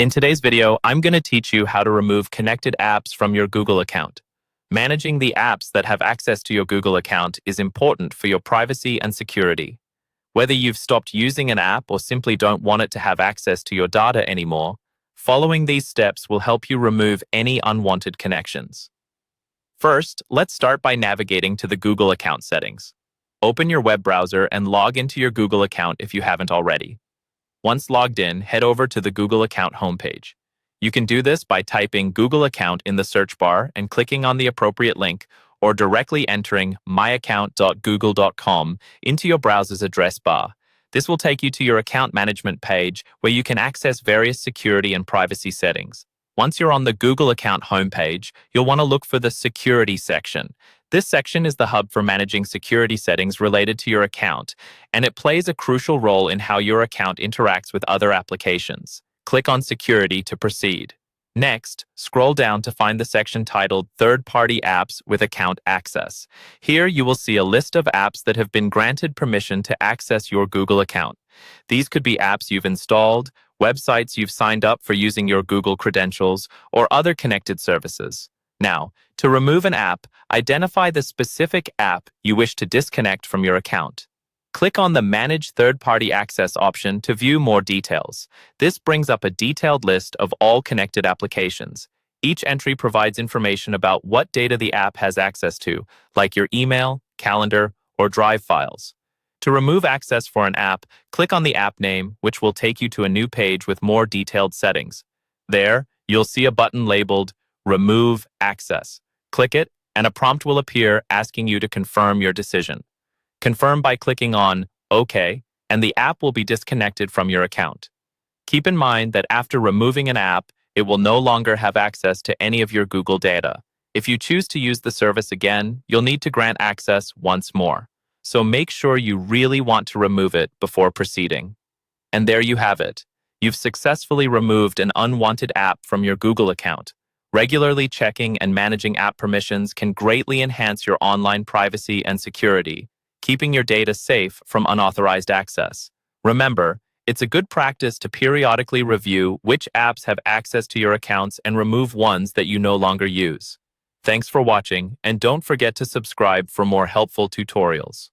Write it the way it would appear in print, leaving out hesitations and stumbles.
In today's video, I'm going to teach you how to remove connected apps from your Google account. Managing the apps that have access to your Google account is important for your privacy and security. Whether you've stopped using an app or simply don't want it to have access to your data anymore, following these steps will help you remove any unwanted connections. First, let's start by navigating to the Google account settings. Open your web browser and log into your Google account if you haven't already. Once logged in, head over to the Google account homepage. You can do this by typing Google account in the search bar and clicking on the appropriate link, or directly entering myaccount.google.com into your browser's address bar. This will take you to your account management page where you can access various security and privacy settings. Once you're on the Google account homepage, you'll want to look for the Security section. This section is the hub for managing security settings related to your account, and it plays a crucial role in how your account interacts with other applications. Click on Security to proceed. Next, scroll down to find the section titled Third-Party Apps with Account Access. Here you will see a list of apps that have been granted permission to access your Google account. These could be apps you've installed, websites you've signed up for using your Google credentials, or other connected services. Now, to remove an app, identify the specific app you wish to disconnect from your account. Click on the Manage Third-Party Access option to view more details. This brings up a detailed list of all connected applications. Each entry provides information about what data the app has access to, like your email, calendar, or Drive files. To remove access for an app, click on the app name, which will take you to a new page with more detailed settings. There, you'll see a button labeled Remove Access. Click it, and a prompt will appear asking you to confirm your decision. Confirm by clicking on OK, and the app will be disconnected from your account. Keep in mind that after removing an app, it will no longer have access to any of your Google data. If you choose to use the service again, you'll need to grant access once more. So make sure you really want to remove it before proceeding. And there you have it. You've successfully removed an unwanted app from your Google account. Regularly checking and managing app permissions can greatly enhance your online privacy and security, keeping your data safe from unauthorized access. Remember, it's a good practice to periodically review which apps have access to your accounts and remove ones that you no longer use. Thanks for watching, and don't forget to subscribe for more helpful tutorials.